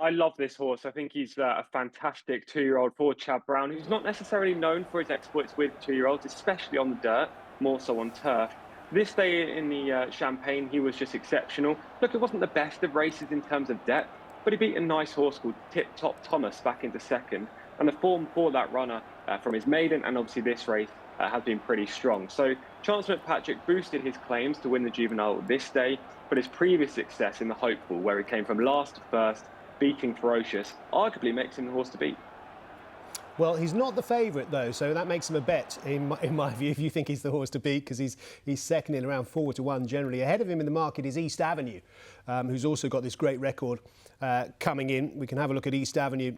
I love this horse. I think he's a fantastic 2-year-old for Chad Brown, who's not necessarily known for his exploits with 2-year-olds, especially on the dirt, more so on turf. This day in the Champagne, he was just exceptional. Look, it wasn't the best of races in terms of depth, but he beat a nice horse called Tip Top Thomas back into second. And the form for that runner from his maiden and obviously this race has been pretty strong. So Chancellor Patrick boosted his claims to win the Juvenile this day, but his previous success in the Hopeful, where he came from last to first, beating Ferocious, arguably makes him the horse to beat. Well, he's not the favourite, though, so that makes him a bet, in my view, if you think he's the horse to beat, because he's second in around 4-1 generally. Ahead of him in the market is East Avenue, who's also got this great record coming in. We can have a look at East Avenue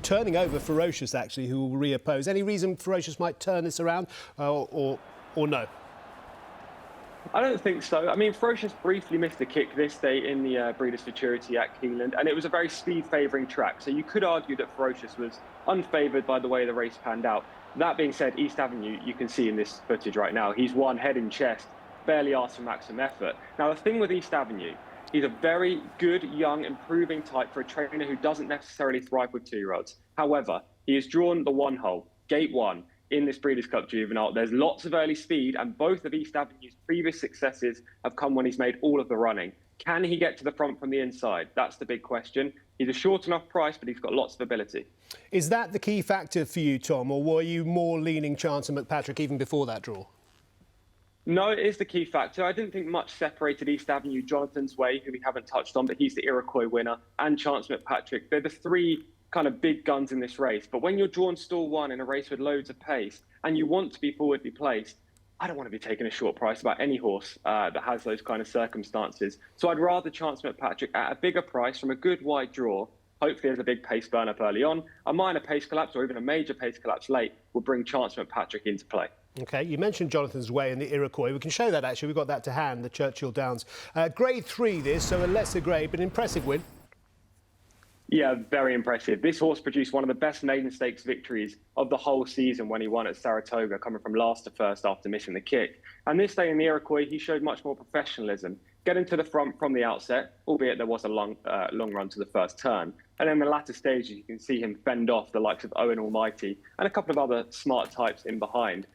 turning over Ferocious, actually, who will reoppose. Any reason Ferocious might turn this around, or no? I don't think so. I mean, Ferocious briefly missed a kick this day in the Breeders' Futurity at Keeneland, and it was a very speed-favouring track. So you could argue that Ferocious was unfavoured by the way the race panned out. That being said, East Avenue, you can see in this footage right now, he's won head and chest, barely asked for maximum effort. Now, the thing with East Avenue, he's a very good, young, improving type for a trainer who doesn't necessarily thrive with 2-year-olds. However, he has drawn the one hole, gate one, in this Breeders' Cup Juvenile. There's lots of early speed, and both of East Avenue's previous successes have come when he's made all of the running. Can he get to the front from the inside? That's the big question. He's a short enough price, but he's got lots of ability. Is that the key factor for you, Tom, or were you more leaning Chancellor McPatrick even before that draw? No, it is the key factor. I didn't think much separated East Avenue, Jonathan's Way, who we haven't touched on, but he's the Iroquois winner, and Chancellor McPatrick. They're the three kind of big guns in this race. But when you're drawn stall one in a race with loads of pace and you want to be forwardly placed, I don't want to be taking a short price about any horse that has those kind of circumstances. So I'd rather Chancellor McPatrick at a bigger price from a good wide draw. Hopefully there's a big pace burn up early on. A minor pace collapse or even a major pace collapse late will bring Chancellor McPatrick into play. OK, you mentioned Jonathan's Way and the Iroquois. We can show that, actually. We've got that to hand, the Churchill Downs. Grade 3 this, so a lesser grade, but impressive win. Yeah, very impressive. This horse produced one of the best maiden stakes victories of the whole season when he won at Saratoga, coming from last to first after missing the kick. And this day in the Iroquois, he showed much more professionalism, getting to the front from the outset, albeit there was a long run to the first turn. And in the latter stages, you can see him fend off the likes of Owen Almighty and a couple of other smart types in behind.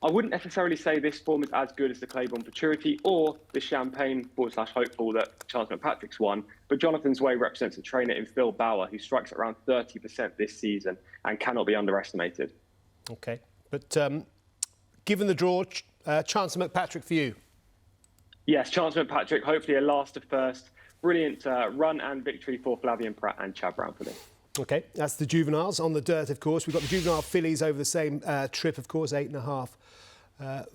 I wouldn't necessarily say this form is as good as the Claiborne Futurity or the Champagne /Hopeful that Chancellor McPatrick's won, but Jonathan's Way represents a trainer in Phil Bauer who strikes at around 30% this season and cannot be underestimated. OK, but given the draw, Chancellor McPatrick for you? Yes, Chancellor McPatrick, hopefully a last to first. Brilliant run and victory for Flavian Pratt and Chad Brown for this. OK, that's the juveniles on the dirt, of course. We've got the juvenile fillies over the same trip, of course, 8.5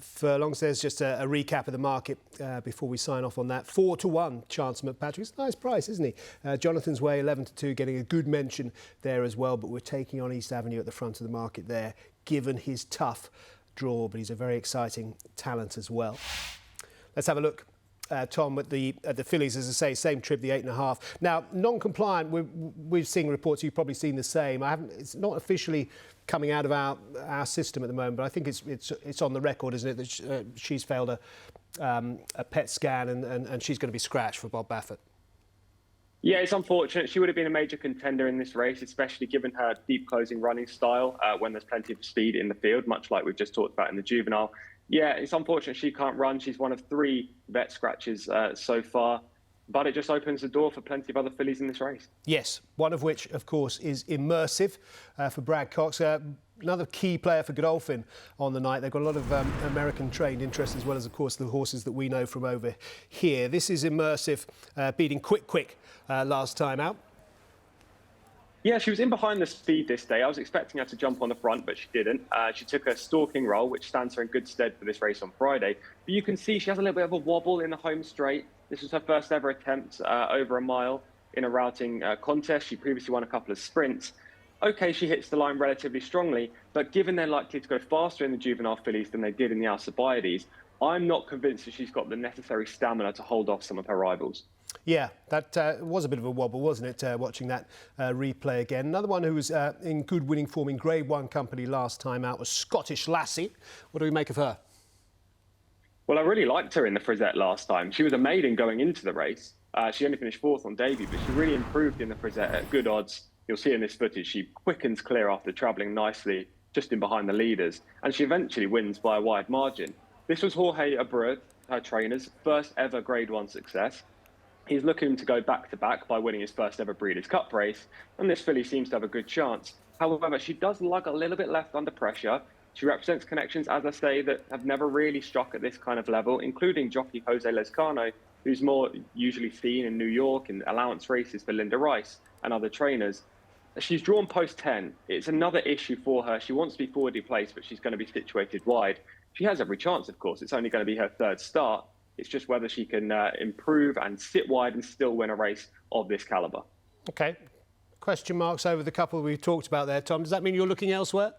furlongs. There's just a recap of the market before we sign off on that. 4-1, Chancellor McPatrick. It's a nice price, isn't he? Jonathan's Way, 11-2, getting a good mention there as well. But we're taking on East Avenue at the front of the market there, given his tough draw. But he's a very exciting talent as well. Let's have a look. Tom, at the fillies, as I say, same trip, the 8.5. Now, non-compliant, we've seen reports, you've probably seen the same. It's not officially coming out of our system at the moment, but I think it's on the record, isn't it, that she's failed a PET scan and she's going to be scratched for Bob Baffert. Yeah, it's unfortunate. She would have been a major contender in this race, especially given her deep closing running style when there's plenty of speed in the field, much like we've just talked about in the Juvenile. Yeah, it's unfortunate she can't run. She's one of 3 vet scratches so far, but it just opens the door for plenty of other fillies in this race. Yes, one of which, of course, is Immersive for Brad Cox. Another key player for Godolphin on the night. They've got a lot of American-trained interest, as well as, of course, the horses that we know from over here. This is Immersive beating Quick last time out. Yeah, she was in behind the speed this day. I was expecting her to jump on the front, but she didn't. She took a stalking role, which stands her in good stead for this race on Friday. But you can see she has a little bit of a wobble in the home straight. This was her first ever attempt over a mile in a routing contest. She previously won a couple of sprints. OK, she hits the line relatively strongly, but given they're likely to go faster in the juvenile fillies than they did in the Alcibiades, I'm not convinced that she's got the necessary stamina to hold off some of her rivals. Yeah, that was a bit of a wobble, wasn't it, watching that replay again. Another one who was in good winning form in Grade 1 company last time out was Scottish Lassie. What do we make of her? Well, I really liked her in the Frisette last time. She was a maiden going into the race. She only finished fourth on debut, but she really improved in the Frisette at good odds. You'll see in this footage, she quickens clear after travelling nicely just in behind the leaders, and she eventually wins by a wide margin. This was Jorge Abreu, her trainer's first ever Grade 1 success. He's looking to go back-to-back by winning his first ever Breeders' Cup race, and this filly seems to have a good chance. However, she does lug a little bit left under pressure. She represents connections, as I say, that have never really struck at this kind of level, including jockey Jose Lezcano, who's more usually seen in New York in allowance races for Linda Rice and other trainers. She's drawn post 10. It's another issue for her. She wants to be forwardly placed, but she's going to be situated wide. She has every chance, of course. It's only going to be her third start. It's just whether she can improve and sit wide and still win a race of this calibre. OK. Question marks over the couple we've talked about there, Tom. Does that mean you're looking elsewhere?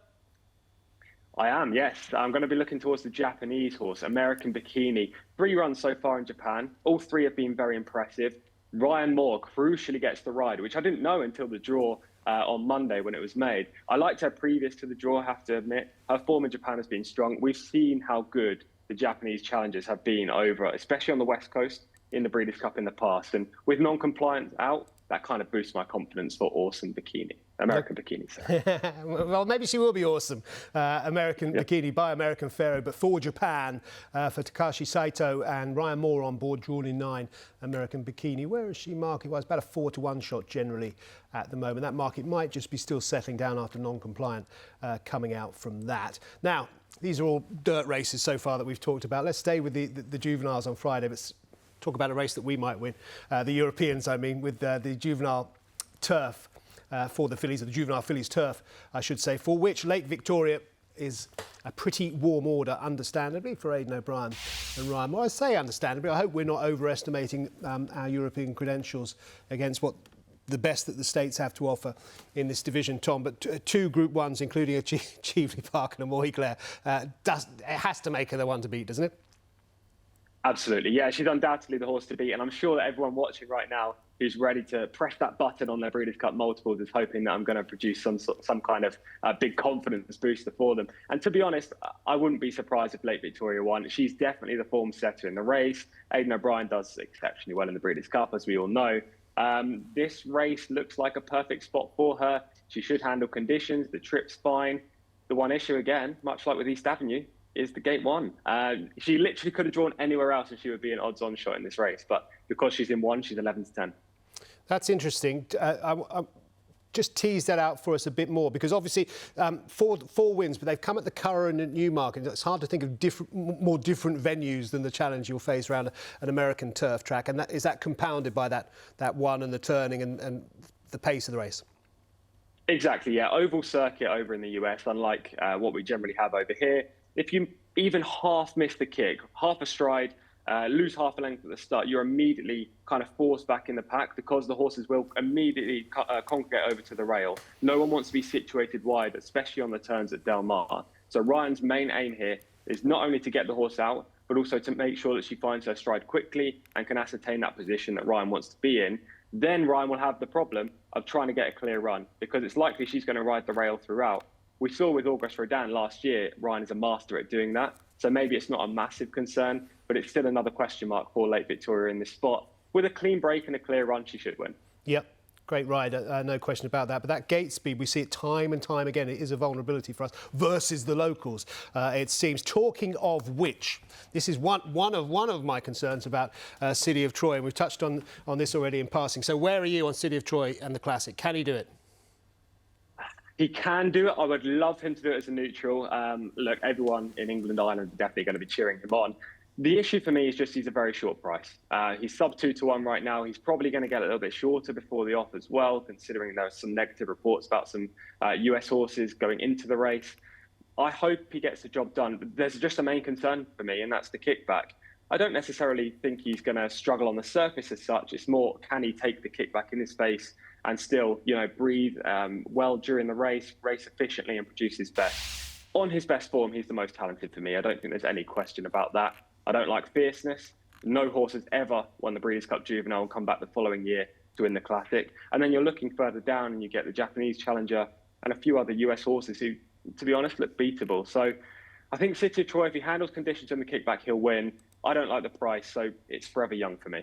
I am, yes. I'm going to be looking towards the Japanese horse, American Bikini. 3 runs so far in Japan. All 3 have been very impressive. Ryan Moore crucially gets the ride, which I didn't know until the draw on Monday when it was made. I liked her previous to the draw, I have to admit. Her form in Japan has been strong. We've seen how good the Japanese challengers have been over, especially on the West Coast in the Breeders' Cup in the past. And with non-compliance out, that kind of boosts my confidence for awesome Bikini. American Bikini, sorry. Well, maybe she will be awesome. American Bikini by American Pharaoh, but for Japan, for Takashi Saito and Ryan Moore on board, drawn in 9, American Bikini. Where is she market-wise? About a 4-to-1 shot generally at the moment. That market might just be still settling down after non-compliant coming out from that. Now, these are all dirt races so far that we've talked about. Let's stay with the juveniles on Friday, but talk about a race that we might win. The Europeans, I mean, with the juvenile turf for the fillies, or the juvenile fillies turf, I should say, for which Lake Victoria is a pretty warm order, understandably, for Aidan O'Brien and Ryan. Well, I say understandably. I hope we're not overestimating our European credentials against what the best that the States have to offer in this division, Tom. But 2 Group 1s, including a Cheveley Park and a Moyclair, it has to make her the one to beat, doesn't it? Absolutely, yeah. She's undoubtedly the horse to beat, and I'm sure that everyone watching right now who's ready to press that button on their Breeders' Cup multiples is hoping that I'm going to produce some kind of big confidence booster for them. And to be honest, I wouldn't be surprised if Lake Victoria won. She's definitely the form setter in the race. Aidan O'Brien does exceptionally well in the Breeders' Cup, as we all know. This race looks like a perfect spot for her. She should handle conditions. The trip's fine. The one issue, again, much like with East Avenue, is the gate 1. She literally could have drawn anywhere else and she would be an odds-on shot in this race. But because she's in 1, she's 11-10. That's interesting. Just tease that out for us a bit more, because obviously 4 wins, but they've come at the Curragh and Newmarket. It's hard to think of more different venues than the challenge you'll face around an American turf track. And is that compounded by that one and the turning and the pace of the race? Exactly, yeah. Oval circuit over in the US, unlike what we generally have over here. If you even half miss the kick, half a stride, lose half a length at the start, you're immediately kind of forced back in the pack, because the horses will immediately congregate over to the rail. No one wants to be situated wide, especially on the turns at Del Mar. So Ryan's main aim here is not only to get the horse out, but also to make sure that she finds her stride quickly and can ascertain that position that Ryan wants to be in. Then Ryan will have the problem of trying to get a clear run, because it's likely she's going to ride the rail throughout. We saw with August Rodin last year, Ryan is a master at doing that. So maybe it's not a massive concern, but it's still another question mark for Lake Victoria in this spot. With a clean break and a clear run, she should win. Yep. Great ride, no question about that. But that gate speed, we see it time and time again. It is a vulnerability for us versus the locals, it seems. Talking of which, this is one of my concerns about City of Troy, and we've touched on this already in passing. So where are you on City of Troy and the Classic? Can he do it? He can do it. I would love him to do it as a neutral. Look, everyone in England, Ireland, are definitely going to be cheering him on. The issue for me is just he's a very short price. He's sub 2-1 right now. He's probably going to get a little bit shorter before the off as well, considering there are some negative reports about some US horses going into the race. I hope he gets the job done. But there's just a main concern for me, and that's the kickback. I don't necessarily think he's going to struggle on the surface as such. It's more, can he take the kickback in his face and still, breathe well during the race efficiently and produce his best. On his best form, he's the most talented for me. I don't think there's any question about that. I don't like fierceness. No horse has ever won the Breeders' Cup Juvenile and come back the following year to win the Classic. And then you're looking further down and you get the Japanese Challenger and a few other US horses who, to be honest, look beatable. So I think City of Troy, if he handles conditions in the kickback, he'll win. I don't like the price, so it's Forever Young for me.